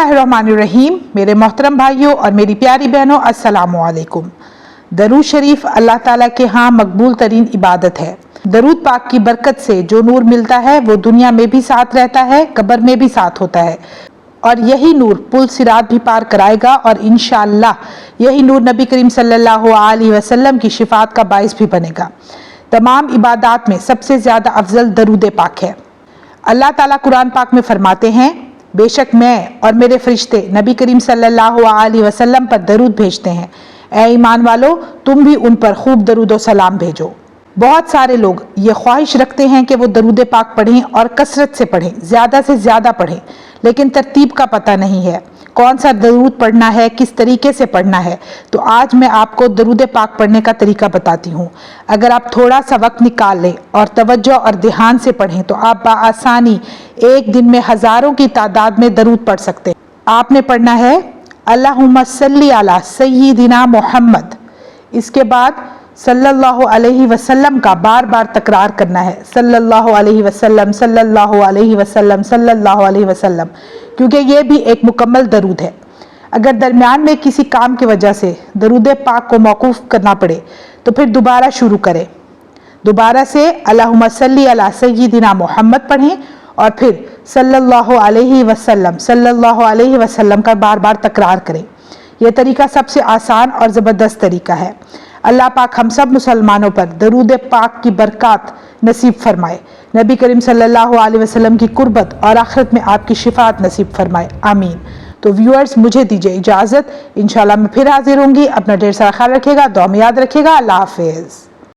बिस्मिल्लाहिर्रहमानिर्रहीम। मेरे मोहतरम भाइयों और मेरी प्यारी बहनों, अस्सलामु अलैकुम। दरूद शरीफ अल्लाह ताला के यहाँ मकबूल तरीन इबादत है। दरूद पाक की बरकत से जो नूर मिलता है वो दुनिया में भी साथ रहता है, कब्र में भी साथ होता है, और यही नूर पुल सिरात भी पार कराएगा, और इंशाअल्लाह यही नूर नबी करीम सल्लल्लाहु अलैहि वसल्लम की शिफात का बाइस भी बनेगा। तमाम इबादत में सबसे ज़्यादा अफजल दरूद पाक है। अल्लाह ताला कुरान पाक में फरमाते हैं, बेशक मैं और मेरे फरिश्ते नबी करीम सल्लल्लाहु अलैहि वसल्लम पर दरूद भेजते हैं। ए ईमान वालो, तुम भी उन पर खूब दरूद और सलाम भेजो। बहुत सारे लोग ये ख्वाहिश रखते हैं कि वो दरूद पाक पढ़ें और कसरत से पढ़ें, ज़्यादा से ज़्यादा पढ़ें, लेकिन तरतीब का पता नहीं है, कौन सा दरूद पढ़ना है, किस तरीके से पढ़ना है। तो आज मैं आपको दरूद पाक पढ़ने का तरीका बताती हूँ। अगर आप थोड़ा सा वक्त निकाल लें और तवज्जो और ध्यान से पढ़ें तो आप बआसानी एक दिन में हज़ारों की तादाद में दरूद पढ़ सकते हैं। आपने पढ़ना है अल्लाहुम्मा सल्ली अला सय्यिदिना मुहम्मद, इसके बाद सल्लल्लाहु अलैहि वसल्लम का बार बार तकरार करना है, सल्लल्लाहु अलैहि वसल्लम, सल्लल्लाहु अलैहि वसल्लम, सल्लल्लाहु अलैहि वसल्लम, क्योंकि ये भी एक मुकम्मल दरूद है। अगर दरमियान में किसी काम की वजह से दरूद पाक को मौकूफ़ करना पड़े तो फिर दोबारा शुरू करें, दोबारा से अल्लाहुम्मा सल्ली अला सय्यिदिना मुहम्मद पढ़ें और फिर सल्लल्लाहु अलैहि वसल्लम, सल्लल्लाहु अलैहि वसल्लम का बार बार तकरार करें। यह तरीका सबसे आसान और ज़बरदस्त तरीका है। अल्लाह पाक हम सब मुसलमानों पर दरूद पाक की बरकत नसीब फरमाए, नबी करीम सल्लल्लाहु अलैहि वसल्लम की कुर्बत और आखिरत में आपकी शिफात नसीब फरमाए, आमीन। तो व्यूअर्स, मुझे दीजिए इजाज़त, इंशाल्लाह मैं फिर हाजिर होंगी। अपना ढेर सारा ख्याल रखिएगा, दुआ में याद रखिएगा। अल्लाह हाफिज़।